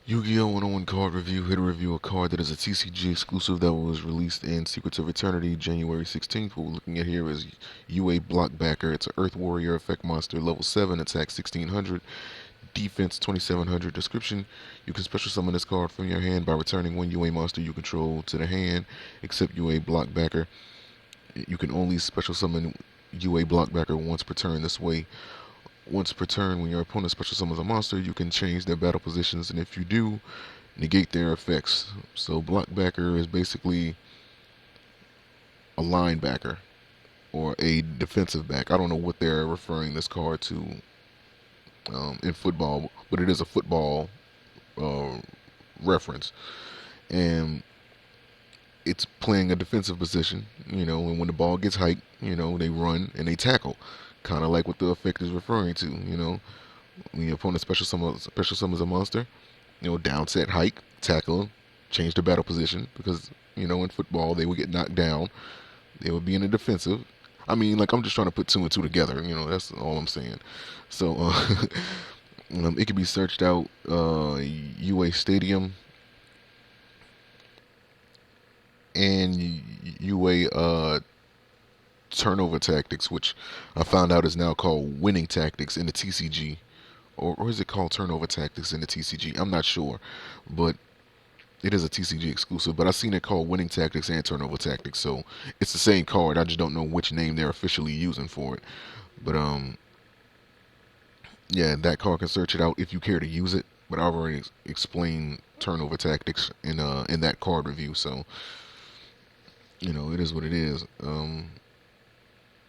Yu-Gi-Oh! 101 card review. Here to review a card that is a TCG exclusive that was released in Secrets of Eternity January 16th. What we're looking at here is UA Blockbacker. It's an Earth Warrior effect monster, level 7, attack 1600, defense 2700. Description: you can special summon this card from your hand by returning one UA monster you control to the hand, except UA Blockbacker. You can only special summon UA Blockbacker once per turn. This way, once per turn, when your opponent special summons a monster, you can change their battle positions, and if you do, negate their effects. So Blockbacker is basically a linebacker or a defensive back. I don't know what they're referring this card to in football, but it is a football uh, reference, and it's playing a defensive position. And when the ball gets hiked, they run and they tackle, kind of like what the effect is referring to. When your opponent special summons a monster, down set, hike, tackle him, change the battle position, because in football they would get knocked down. They would be in the defensive. I mean, like, I'm just trying to put two and two together. That's all I'm saying. So it can be searched out. UA Stadium and UA turnover tactics, which I found out is now called winning tactics in the TCG, or is it called turnover tactics in the TCG? I'm not sure, but it is a TCG exclusive. But I've seen it called winning tactics and turnover tactics, so it's the same card. I just don't know which name they're officially using for it. But yeah, that card, can search it out if you care to use it. But I've already explained turnover tactics in that card review, so it is what it is.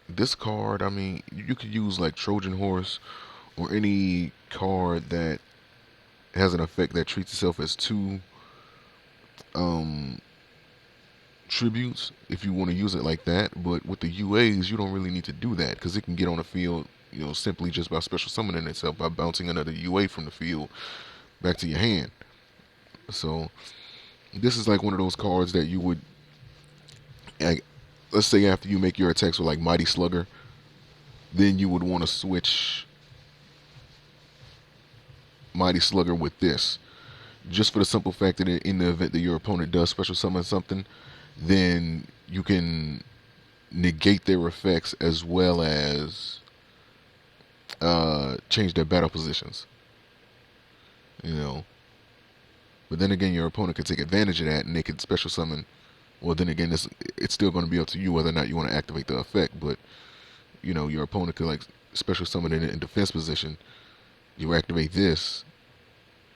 This card, I mean, you could use like Trojan Horse or any card that has an effect that treats itself as two um, tributes if you want to use it like that. But with the UAs, you don't really need to do that because it can get on the field, simply just by special summoning itself by bouncing another UA from the field back to your hand. So this is like one of those cards that you would, like, let's say after you make your attacks with like Mighty Slugger, then you would want to switch Mighty Slugger with this, just for the simple fact that in the event that your opponent does special summon something, then you can negate their effects as well as change their battle positions. You know, but then again, your opponent could take advantage of that and they could special summon. Well, then again, it's still going to be up to you whether or not you want to activate the effect. But your opponent could like special summon it in defense position. You activate this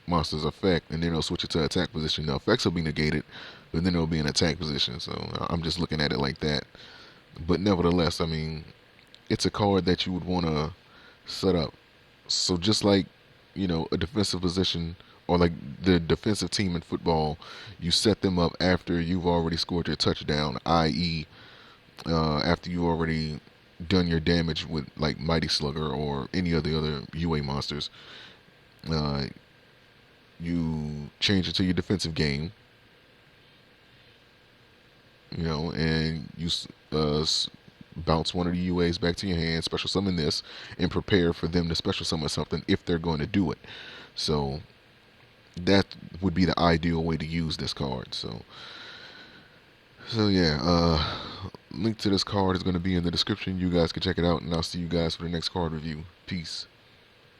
monster's effect, and then it'll switch it to attack position. The effects will be negated, but then it'll be in attack position. So I'm just looking at it like that. But nevertheless, I mean, it's a card that you would want to set up. So just like a defensive position, or like the defensive team in football, you set them up after you've already scored your touchdown, i.e., after you already done your damage with like Mighty Slugger or any of the other UA monsters. Uh, you change it to your defensive game, and you bounce one of the UAs back to your hand, special summon this, and prepare for them to special summon something if they're going to do it. So that would be the ideal way to use this card. So yeah, link to this card is going to be in the description. You guys can check it out, and I'll see you guys for the next card review. Peace.